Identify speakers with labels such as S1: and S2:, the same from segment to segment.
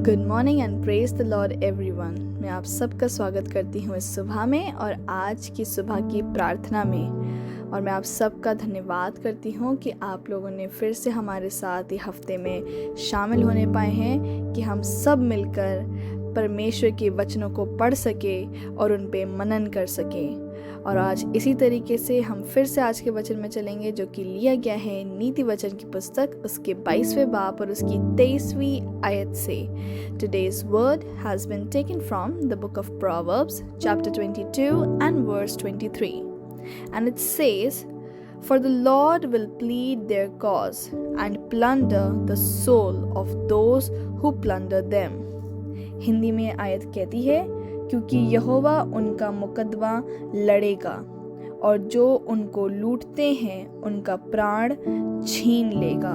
S1: Good morning and praise the Lord everyone. मैं आप सबका स्वागत करती हूँ इस सुबह में और आज की सुबह की प्रार्थना में। और मैं आप सबका धन्यवाद करती हूँ कि आप लोगों ने फिर से हमारे साथ ये हफ्ते में शामिल होने पाए हैं कि हम सब मिलकर परमेश्वर के वचनों को पढ़ सके और उन पे मनन कर सके। और आज इसी तरीके से हम फिर से आज के वचन में चलेंगे जो कि लिया गया है नीति वचन की पुस्तक उसके 22वें बाब और उसकी 23वीं आयत से। Today's word has been taken from the book of Proverbs chapter 22 and verse 23, and it says, "For the Lord will plead their cause and plunder the soul of those who plunder them." Hindi में आयत कहती है, क्योंकि यहोवा उनका मुकदमा लड़ेगा और जो उनको लूटते हैं उनका प्राण छीन लेगा।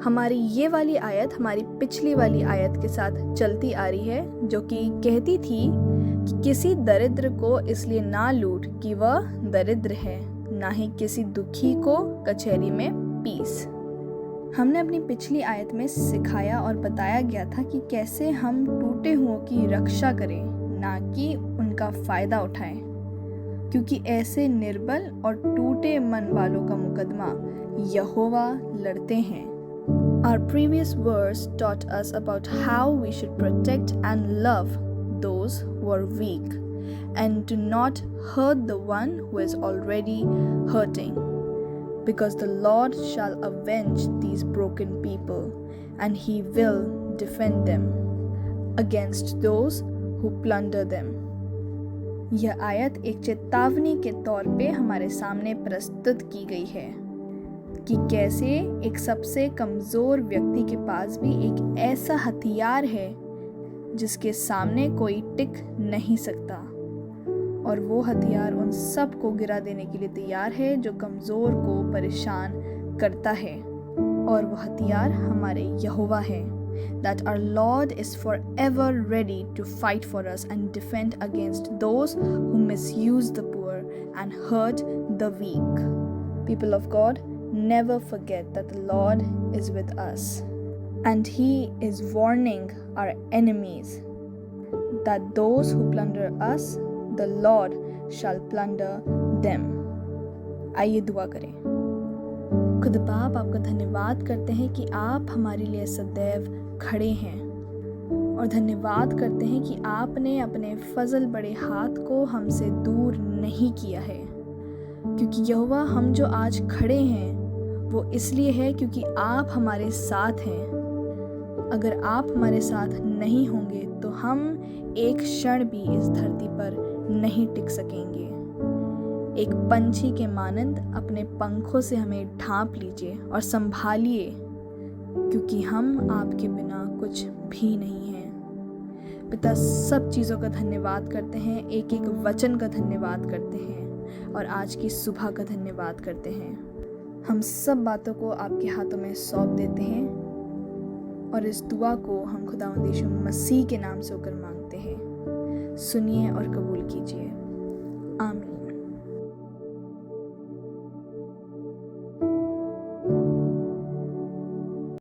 S1: हमारी ये वाली आयत हमारी पिछली वाली आयत के साथ चलती आ रही है, जो कि कहती थी कि किसी दरिद्र को इसलिए ना लूट कि वह दरिद्र है, ना ही किसी दुखी को कचहरी में पीस। हमने अपनी पिछली आयत में सिखाया और बताया गया था कि कैसे हम टूटे हुओं की रक्षा करें, ना कि उनका फ़ायदा उठाएं, क्योंकि ऐसे निर्बल और टूटे मन वालों का मुकदमा यहोवा लड़ते हैं। Our previous verse taught us about how we should protect and love those who are weak and do not hurt the one who is already hurting, because the Lord shall avenge these broken people and he will defend them against those who plunder them. यह आयत एक चेतावनी के तौर पे हमारे सामने प्रस्तुत की गई है कि कैसे एक सबसे कमज़ोर व्यक्ति के पास भी एक ऐसा हथियार है जिसके सामने कोई टिक नहीं सकता, और वो हथियार उन सब को गिरा देने के लिए तैयार है जो कमज़ोर को परेशान करता है। और वो हथियार हमारे यहोवा है। That our Lord is forever ready to fight for us and defend against those who misuse the poor and hurt the weak. People of God, never forget that the Lord is with us, and He is warning our enemies that those who plunder us, the Lord shall plunder them. आइए दुआ करें। खुद बाप, आपका धन्यवाद करते हैं कि आप हमारे लिए सदैव खड़े हैं, और धन्यवाद करते हैं कि आपने अपने फजल बड़े हाथ को हमसे दूर नहीं किया है, क्योंकि यहोवा हम जो आज खड़े हैं वो इसलिए है क्योंकि आप हमारे साथ हैं। अगर आप हमारे साथ नहीं होंगे तो हम एक क्षण भी इस धरती पर नहीं टिक सकेंगे। एक पंछी के मानंद अपने पंखों से हमें ढांप लीजिए और संभालिए, क्योंकि हम आपके बिना कुछ भी नहीं हैं। पिता, सब चीज़ों का धन्यवाद करते हैं, एक एक वचन का धन्यवाद करते हैं और आज की सुबह का धन्यवाद करते हैं। हम सब बातों को आपके हाथों में सौंप देते हैं और इस दुआ को हम खुदावंद यीशु मसीह के नाम से होकर मांगते हैं। सुनिए और कबूल कीजिए। आमीन।